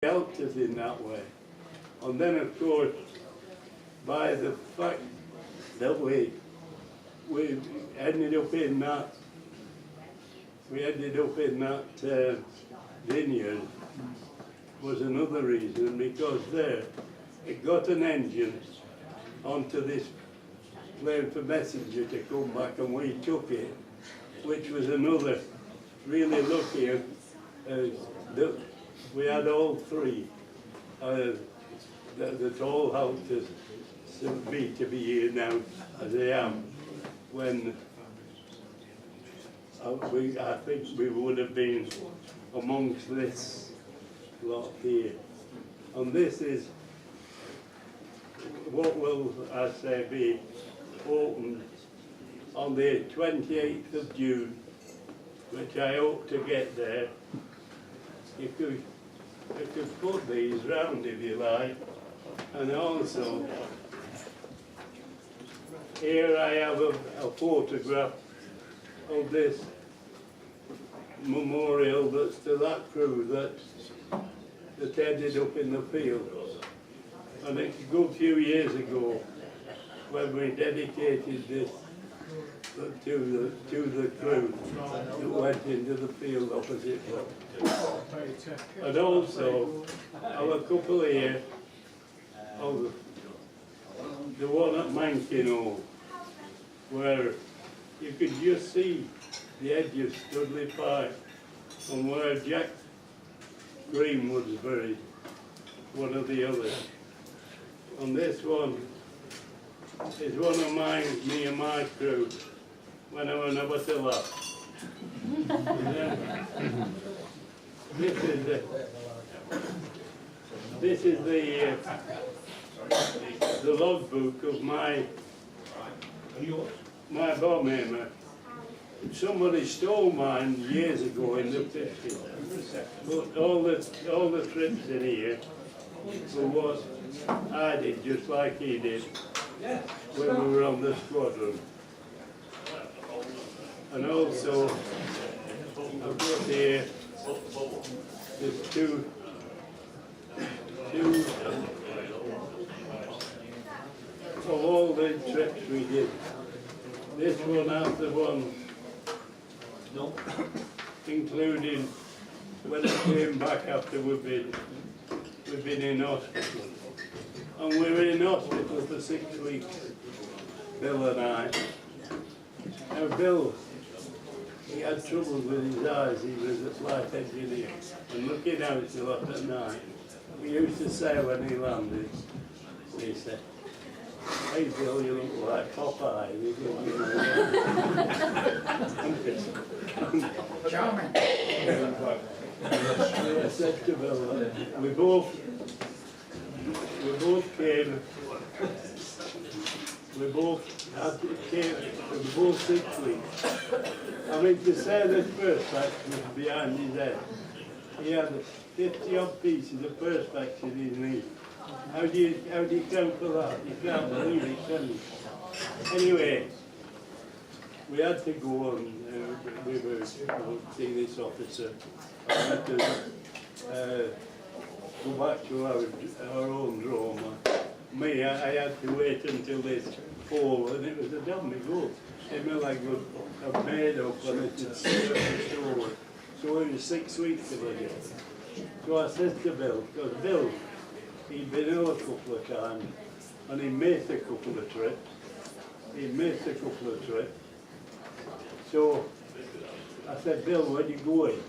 helped us in that way. And then of course, by the fact that we ended up in that vineyard was another reason, because there it got an engine onto this plane for messenger to come back, and we took it, which was another really lucky. We had all three that all helped us to be here now as I am. When I think we would have been amongst this lot here. And this is what will, I say, be opened on the 28th of June, which I hope to get there. You could put these round if you like. And also, here I have a photograph of this memorial that's to that crew that ended up in the field. And it's a good few years ago when we dedicated this to the crew that went into the field opposite us. And also, I have a couple here of the one at Mankino, where you could just see the edge of Studley Pike, and where Jack Green was buried, one of the others. And this one is one of me and my crew when I was about to laugh. This is the logbook of my bomb. Somebody stole mine years ago in the 50s. But all the trips in here were what I did, just like he did when we were on the squadron. And also, I've got here there's two of all the trips we did. This one after one, including when I came back after we've been in hospital. And we were in hospital for 6 weeks, Bill and I. Now Bill, he had trouble with his eyes. He was a flight engineer, and looking out a lot at night. We used to say when he landed, he said, "Hey Bill, you look like Popeye." Charming. I said to Bill, we both came. We both 6 weeks. I mean, to say the perspex was behind his head, he had 50 odd pieces of perspex in his knee. How do you count for that? You can't believe it, can you? Anyway, we had to go and we were seeing this officer. We had to go back to our own drama. Me, I had to wait until this fall, and it was a damn good. It meant like a made up and it had surfaced over. So it was 6 weeks of it. So I said to Bill, because Bill, he'd been ill a couple of times, and he missed a couple of trips. So I said, Bill, where are you going?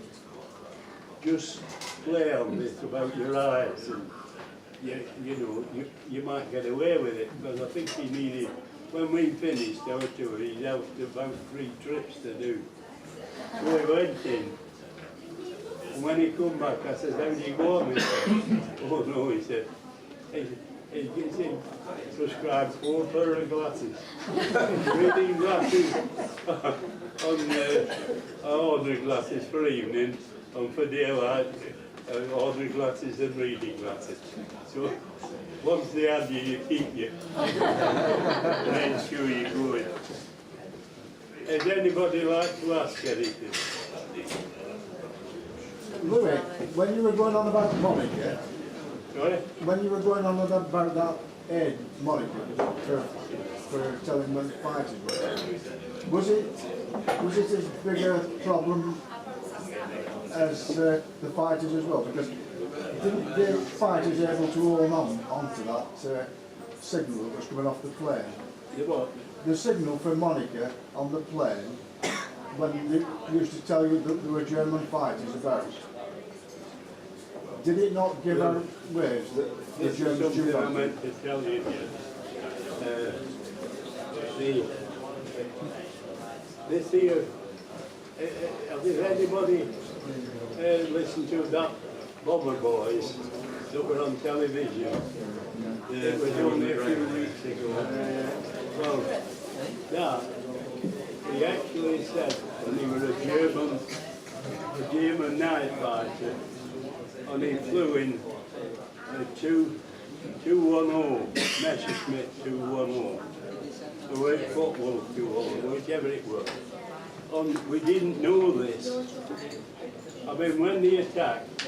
Just play on this about your eyes, and you might get away with it, because I think he needed, when we finished our tour, he had about 3 trips to do. So we went in, and when he come back, I said, how do you go on? He said, oh no, he said, he gets in, prescribed 4 pair of glasses, reading glasses, I ordered glasses for evening, and for daylight, I ordered glasses and reading glasses. So once they had you, you keep you. And ensure you're going. Does anybody like to ask anything? Louis, when you were going on about Monica, Sorry? when you were going on about that aid, Monica, for telling when the fighters were, was it as big a problem as the fighters as well? Because didn't the fighters able to hold on onto that signal that was coming off the plane? The what? The signal for Monica on the plane, when they used to tell you that there were German fighters about, did it not give out waves that the This is Germans something should I have? meant to tell you. This here, has anybody listened to that Bobber Boys that were on television? It was only a few weeks ago. Well, that, he actually said when he was a German night fighter, and he flew in a 210, Messerschmitt 210, or football 210, whichever it was. And we didn't know this. I mean, when they attacked,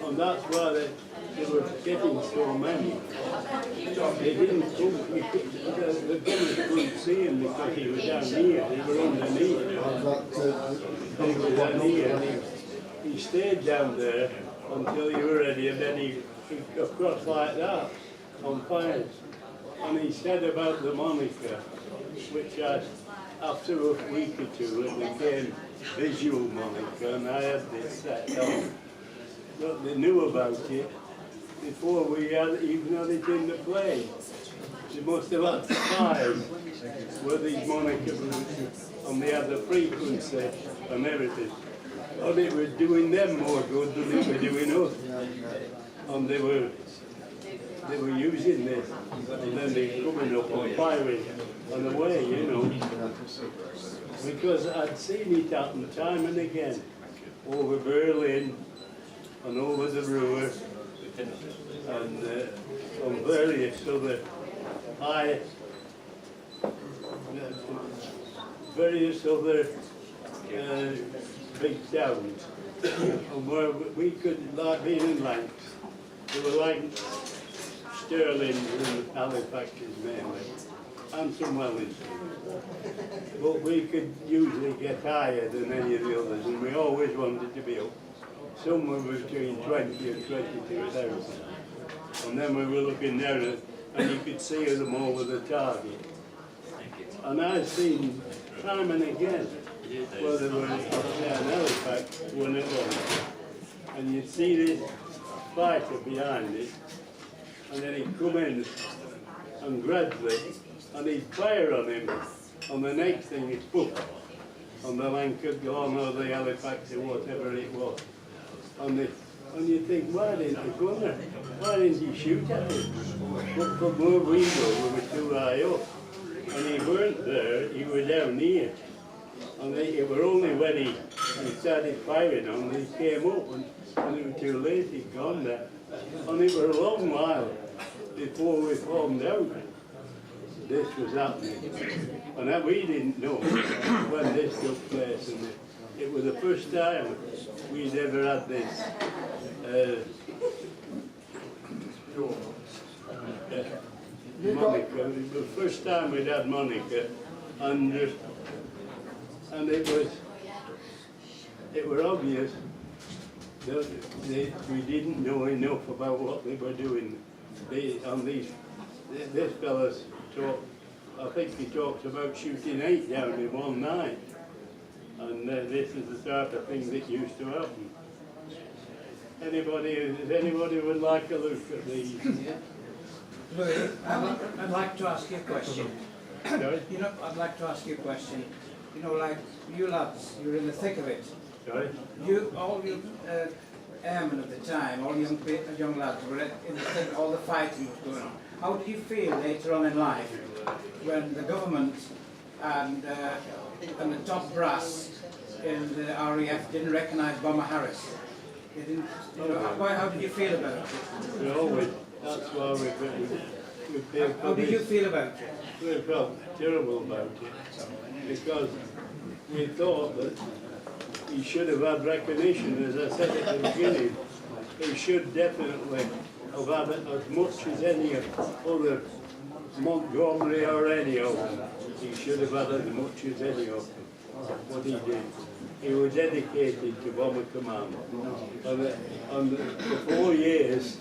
and that's why they were getting so many. They didn't come, the gunners couldn't see him because he was down here, they were underneath. They were down here, and he stayed down there until you were ready, and then he across like that on fire. And he said about the Monica, which after a week or two it became visual Monica, and I had this set on. But they knew about it before we even had it in the plane. They must have had 5 where these Monica blues, and they had the frequency and everything. And it was doing them more good than it was doing us. And they were using this, and then they coming up and firing on the way, you know. Because I'd seen it happen time and again, over Berlin and over the Ruhr, and on various other big towns. And where we could, like being in Lancs, they were like Stirling and Halifaxes mainly, and some Wellington. But we could usually get higher than any of the others, and we always wanted to be up somewhere between 20 and 22,000. And then we were looking down and you could see them over the target. And I've seen time and again where they were up there in Halifax when it was. And you'd see this fighter behind it, and then he'd come in and gradually, and he'd fire on him, and the next thing he'd poof on the Lancaster or the Halifax or whatever it was. And you think, why didn't he go there? Why didn't he shoot at him? But from where we go, we were too high up. And he weren't there, he was down here. And it were only when he started firing on them, he came up, and it was too late, he'd gone there. And it were a long while before we found out this was happening. And that we didn't know when this took place. And it was the first time we'd ever had this Monica. It was the first time we'd had Monica, and it was obvious that we didn't know enough about what they were doing. This fella's talk, I think he talks about shooting 8 down in one night, and this is the sort of thing that used to happen. If anybody would like a look at these? Louis, I'd like to ask you a question. Sorry? You know, I'd like to ask you a question. You know, like you lads, you're in the thick of it. Sorry? All you airmen at the time, all young lads were in the thick of all the fighting was going on. How did you feel later on in life when the government and the top brass in the RAF didn't recognise Bomber Harris? They didn't, you know, how did you feel about it? We always, that's why we feel. How did you feel about it? We felt terrible about it, because we thought that he should have had recognition, as I said at the beginning. He should definitely have had as much as any other Montgomery or any of them. He should have had as much as any of them. What he did. He was dedicated to Bomber Command. And for 4 years,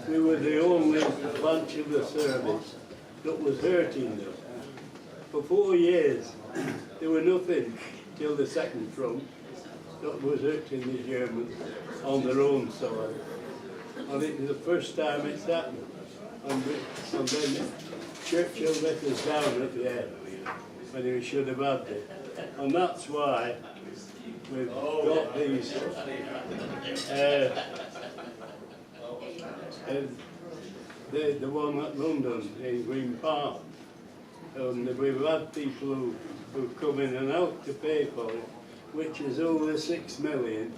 we were the only branch of the service that was hurting them. For 4 years, there was nothing till the second front that was hurting the Germans on their own soil. And it was the first time it's happened. And then Churchill let us down at the end when he should have had it. And that's why we've got these the one at London in Green Park. And we've had people who've come in and out to pay for it, which is over 6 million.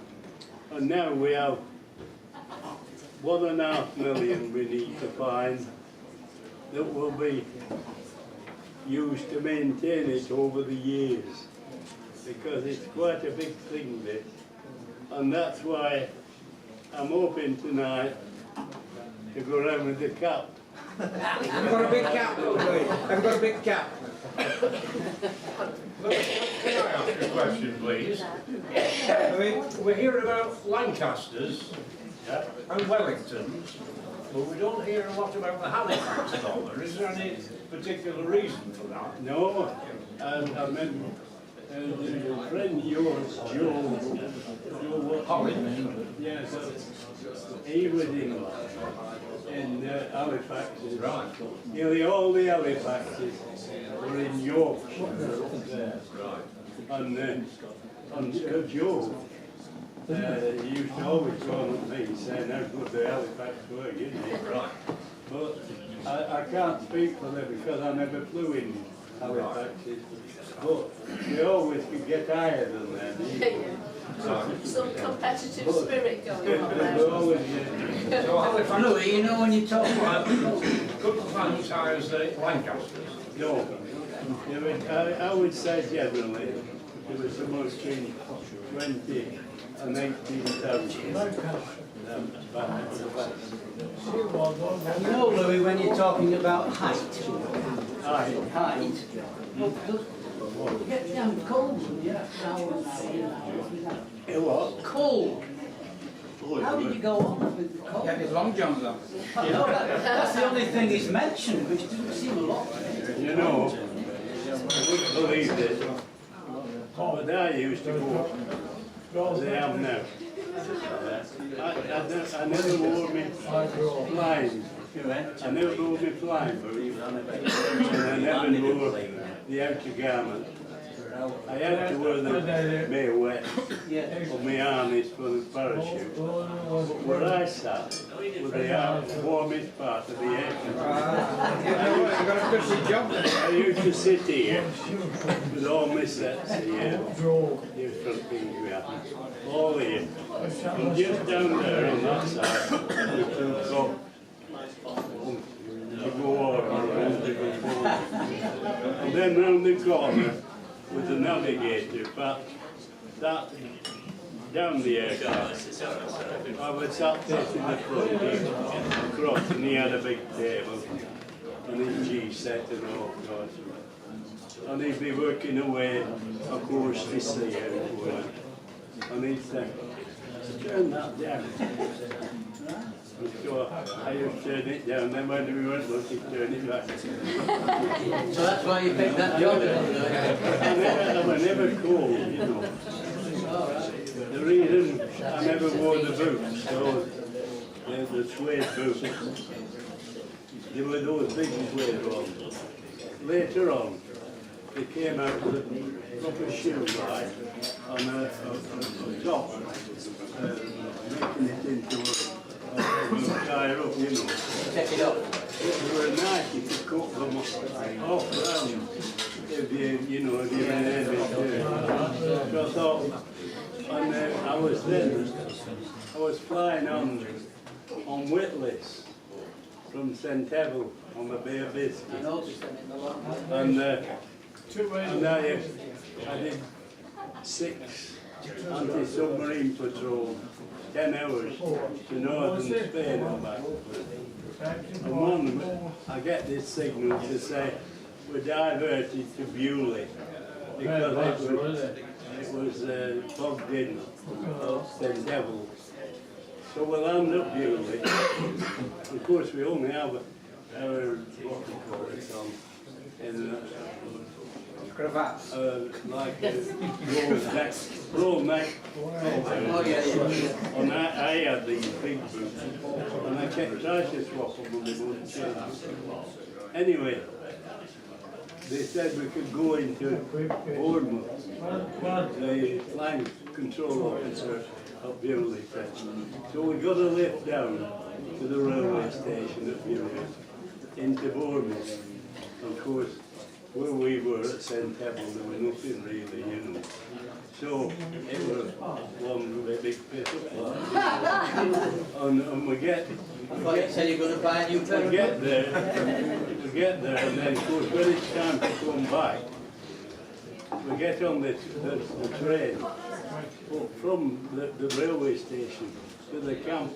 And now we have 1.5 million we need to find that will be used to maintain it over the years, because it's quite a big thing, this. And that's why I'm hoping tonight to go around with the cap. I've got a big cap, Louis. I've got a big cap. Can I ask a question, please? We're hearing about Lancasters and Wellingtons, but we don't hear a lot about the Halifax dollar. Is there any particular reason for that? No, I remember a friend of yours, Joe Holland? yes, he was in Halifaxes. Right. Nearly all the Halifaxes were in Yorkshire up there. Right. And Joe, he used to always go on at me saying how good the Halifax were, you know. Right. But I can't speak for them because I never flew in Halifaxes. But we always could get higher than them. Some competitive spirit going on We there. always So Halifax, Louis, you know when you talk about good fans as high as the Lancasters? no. I would say generally there was somewhere between 20 and 18,000. You know, Louis, when you're talking about height, you get damn cold when you're What? cold. How did you go on with the cold? he had his long johns on. You know, that's the only thing he's mentioned, which doesn't seem a lot. You know, I wouldn't believe it, but I used to go as I am now. I never wore my flying. I never wore my flying boots, and I never wore the outer garment. I had to wear the may wet or my harness for the parachute. But where I sat was the warmest part of the aircraft. You've got a good job there. I used to sit here with all my sets here. Here's something we have. All here. And just down there on that side, we could go to go over and to go forward. And then round the corner with the navigator, but that down the aircraft. I was sat there in the front here, across, and he had a big table, and his G-set and all sorts. And he'd be working away, of course, this year, and he'd say, turn that down. So I used to turn it down, then when we weren't looking, turn it back. So that's why you picked that job. I was never cold, you know. The reason I never wore the boots, the suede boots, they were those big suede ones. Later on, they came out with a proper shoe, right, on a top, making it into a tire up, you know. Take it up. They were nice, you could cut them off round if if you had any so I thought, and I was flying on Witless from St. Eville on the Bay of Biscay. And I did 6 anti-submarine patrol, 10 hours to northern Spain and back. And one, I get this signal to say we're diverted to Bewley because it was bogged in up the devil. So we'll land up Bewley. Of course, we only have our what we call it on in Cravats. like roll neck. Oh yeah. And I had these big boots, and I kept trying to swap them and they wouldn't change. Anyway, they said we could go into Bournemouth. The line control officer of Bewley said. So we got a lift down to the railway station at Bewley, into Bournemouth. Of course, where we were at St. Hebbel, there was nothing really, you know. So it was one big pit and we get. I thought you said you're going to buy a new pair of We get there, and then of course when it's time to come back, we get on the train. But from the railway station to the camp,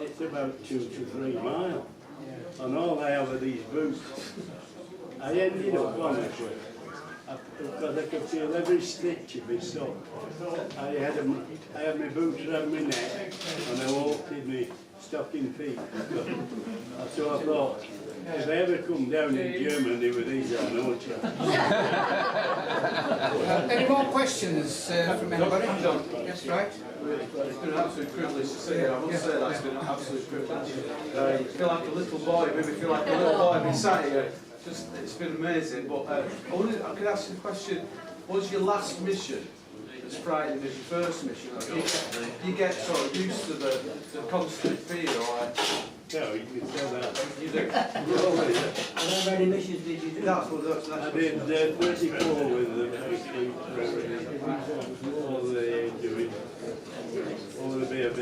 it's about 2 to 3 miles. And all I have are these boots. I ended up honestly, because I could feel every stitch of my sock. I had my boots around my neck, and I walked in my stocking feet. So I thought, if I ever come down in Germany with these, I no chance. Any more questions from anybody? Yes, right. It's been an absolute privilege to see you. I must say that's been an absolute privilege. I feel like a little boy, maybe feel like a little boy being sat here. Just, it's been amazing. But I could ask you a question. What was your last mission? As frightening as your first mission? You get sort of used to the constant fear, or No, you can say that. you do? How many missions did you do? That's what I did 34 with the all the doing, all the bit.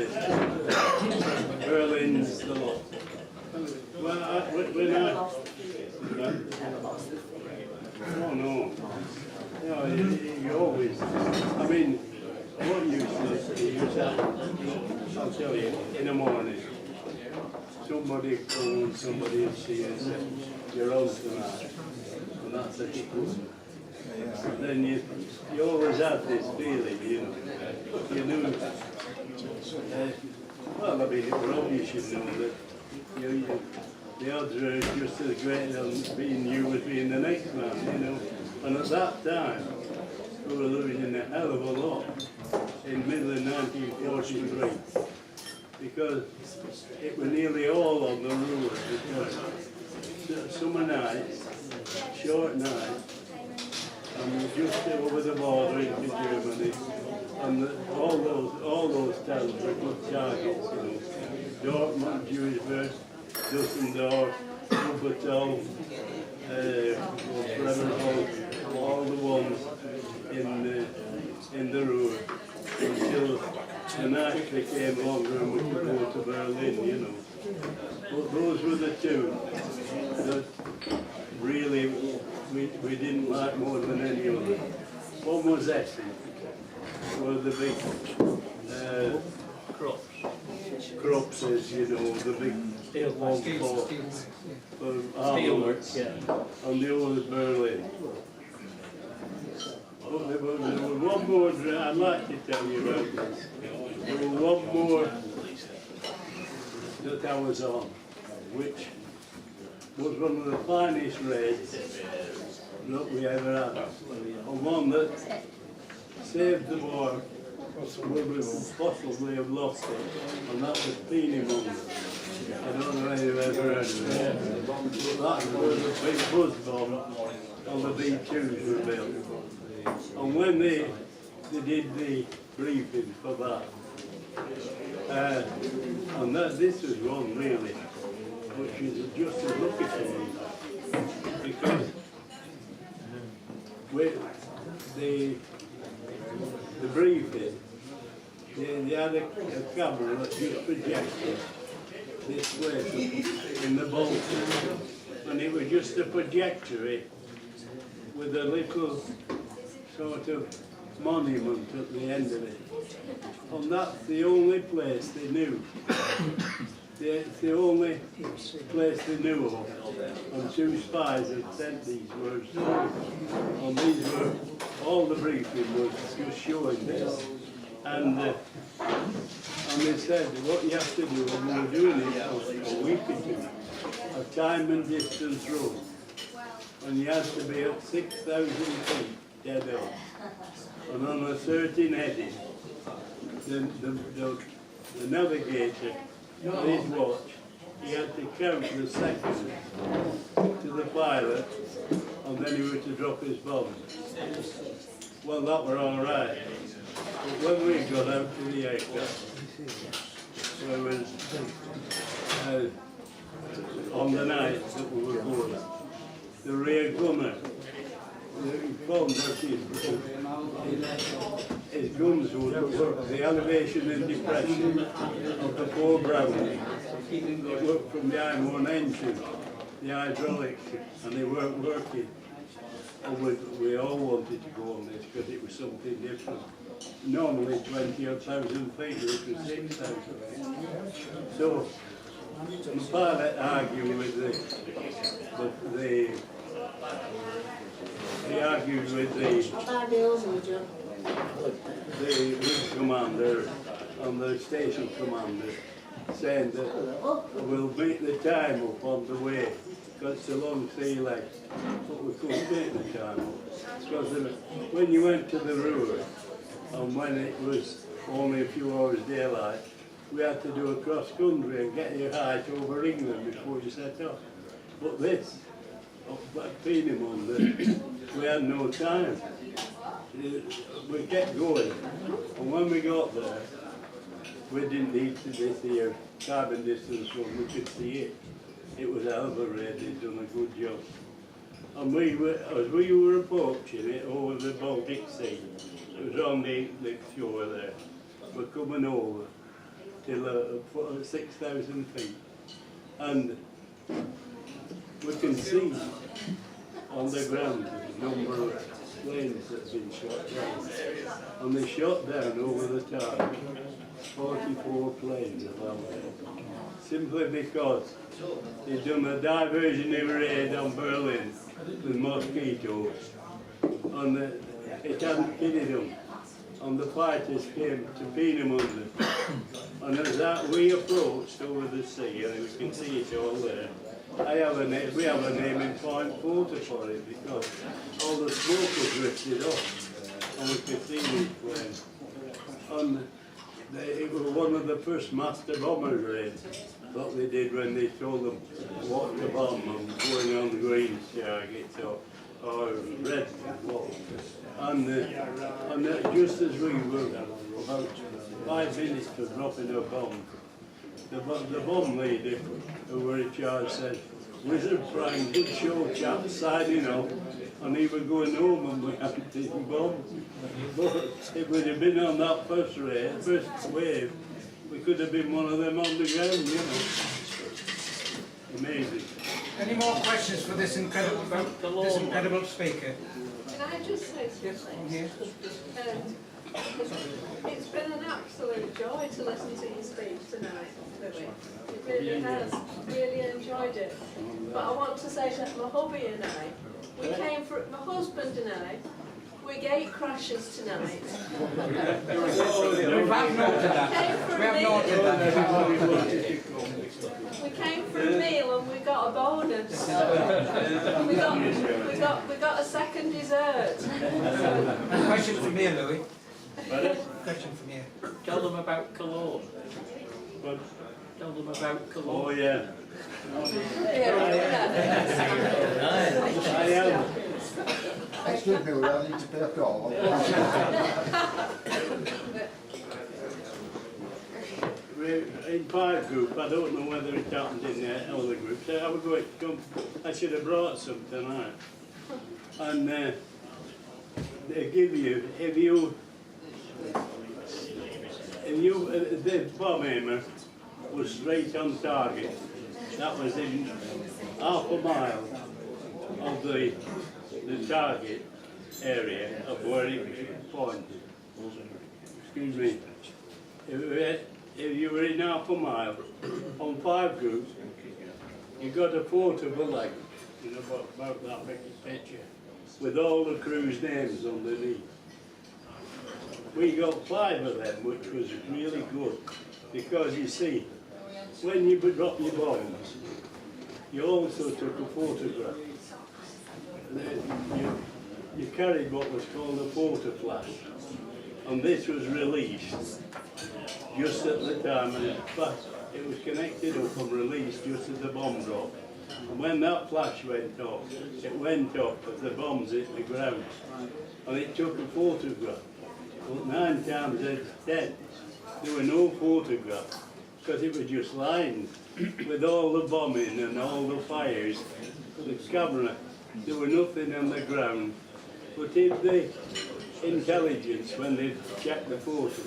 Berlin's the lot. Well, oh no. No, you always, I mean, what used to, I'll tell you, in the morning, somebody calls, somebody will see and say, you're on tonight, and that's a hit. Then you always have this feeling, you know, you knew, well, I mean, it was obvious you know that the odds are just as great on being you as being the next man, you know. And at that time, we were losing a hell of a lot in middle of 1943 because it was nearly all on the rules. Because summer nights, short nights, and we just over the border into Germany, and all those towns were good targets, you know. Dortmund, Duisburg, Düsseldorf, Wuppertal, all the ones in the road until the night became longer and we could go to Berlin, you know. But those were the two that really we didn't like more than any other. One was Essen, were the big crops, as you know, the big log for steelworks, and the other was Berlin. But there was one more, I'd like to tell you about this. There was one more that I was on, which was one of the finest raids that we ever had. And one that saved the war. We would possibly have lost it, and that was Peenemünde. I don't know if you've ever heard of it. That was a big buzz bomb on the B2s were built. And when they did the briefing for that, and this was one really, which is just as lucky for me, because the briefing, they had a camera that just projected this way in the Baltic, and it was just a projector with a little sort of monument at the end of it. And that's the only place they knew. It's the only place they knew of. And 2 spies had sent these words. And these were, all the briefing was just showing this. And they said, what you have to do, and we were doing it for a week or 2, a time and distance road. And you had to be at 6,000 feet dead on. And on a certain heading, the navigator, on his watch, he had to count the seconds to the pilot, and then he was to drop his bomb. Well, that were all right. But when we got out to the aircraft, there was, on the night that we were going, the rear gunner, he found that his guns would work, the elevation and depression of the 4 Browning. It worked from behind one engine, the hydraulics, and they weren't working. And we all wanted to go on this because it was something different. Normally 20,000 feet, this was 6,000 feet. So the pilot argued with the commander and the station commander, saying that we'll beat the time up on the way because it's a long sea leg, but we couldn't beat the time up. Because when you went to the Ruhr, and when it was only a few hours daylight, we had to do a cross-country and get your height over England before you set off. But this, up at Thornham, we had no time. We kept going, and when we got there, we didn't need to this here carbon distance when we could see it. It was a hell of a raid, they'd done a good job. And as we were approaching it over the Baltic Sea, it was on the shore there, we're coming over till 6,000 feet. And we can see on the ground the number of planes that have been shot down. And they shot down over the target 44 planes around there. Simply because they'd done a diversionary raid on Berlin with mosquitoes. And it hadn't kidded them. And the fighters came to Peenemünde. And as we approached over the sea, and we can see it all there, we have a naming point photo for it because all the smoke was drifted off and we could see these planes. And it was one of the first master bomber raids that they did when they told them what to bomb and going on the green targets or red what. And just as we were about 5 minutes to dropping a bomb, the bomb leader who were in charge said, "Wizard Prime, good show chap, signing off," and he was going home and we hadn't taken bombs. But if we'd have been on that first wave, we could have been one of them on the ground, you know. Amazing. Any more questions for this incredible speaker? Can I just say something? Yes. It's been an absolute joy to listen to you speak tonight, Louis. It really has. Really enjoyed it. But I want to say that my hubby and my husband and I, we're gate crashers tonight. We have noted that. We came for a meal and we got a bonus. And we got a second dessert. Question from here, Louis. Question from here. Tell them about Cologne. But, Tell them about Cologne. oh yeah. I am. Excuse me, I need to pay a call. In my group, I don't know whether it happened in the other groups. I should have brought some tonight. And they give you, the bomb aimer was straight on target. That was in half a mile of the target. area of where it was pointed. Excuse me. If you were in half a mile, on 5 groups, you got a photo of a leg, you know, about that big picture, with all the crew's names underneath. We got 5 of them, which was really good, because you see, when you drop your bombs, you also took a photograph. You carried what was called a photo flash, and this was released just at the time, and it was connected up and released just as the bomb dropped. And when that flash went off, it went off as the bombs hit the ground, and it took a photograph. But 9 times out of 10, there were no photographs, because it was just lines with all the bombing and all the fires. The camera, there was nothing on the ground. But if the intelligence, when they checked the photo,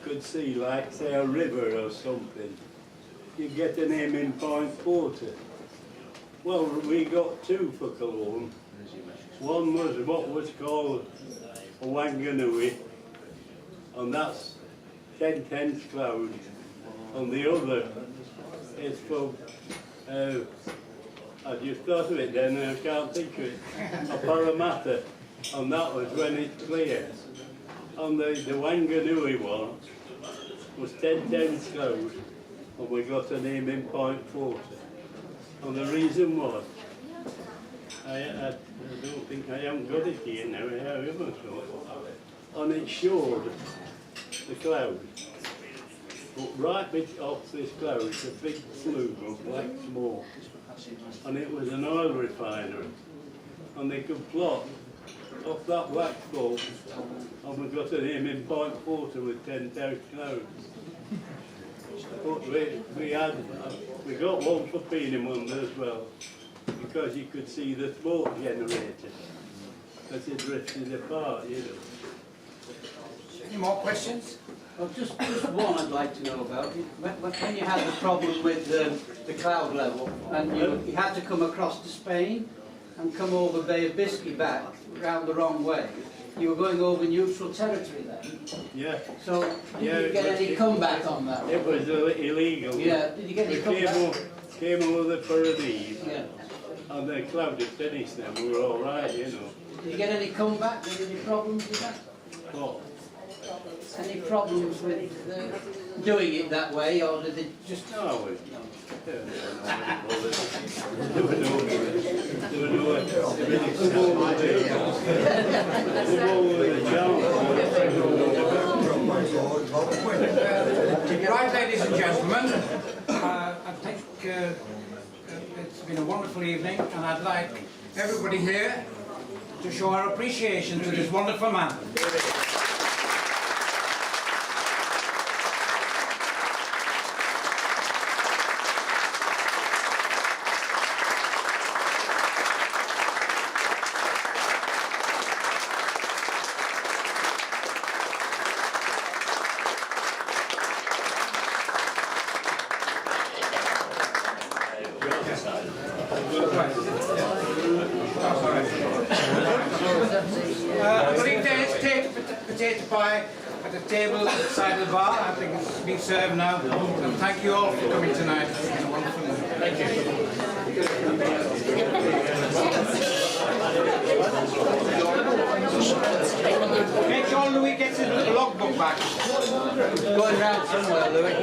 could see, like, say, a river or something, you get an aiming point photo. Well, we got 2 for Cologne. One was what was called a Wanganui, and that's 10 tenths cloud. And the other is for, I just thought of it then and I can't think of it, a Parramatta, and that was when it's clear. And the Wanganui one was 10 tenths cloud, and we got an aiming point photo. And the reason was, I don't think I haven't got it here now, I haven't, and it showed the cloud. But right off this cloud is a big plume of black smoke, and it was an oil refinery, and they could plot off that black smoke, and we got an aiming point photo with 10,000 clouds. But we got one for Peenemünde as well, because you could see the smoke generator as it drifted apart, you know. Any more questions? Well, just one I'd like to know about. When you had the problem with the cloud level, and you had to come across to Spain and come over Bay of Biscay back round the wrong way, you were going over neutral territory then? Yeah. So did you get any comeback on that? It was illegal. Yeah, did you get any comeback? Came over for a leave, Yeah. and the cloud had finished them, we were all right, you know. Did you get any comeback? Did you get any problems with that? What? Any problems with doing it that way, or did it just... No, there were Right, ladies and gentlemen, I think it's been a wonderful evening, and I'd like everybody here to show our appreciation to this wonderful man. Potato pie at the table at the side of the bar. I think it's being served now. And thank you all for coming tonight. It's been a wonderful night. Thank you. Make sure Louis gets his little logbook back. Going round somewhere, Louis.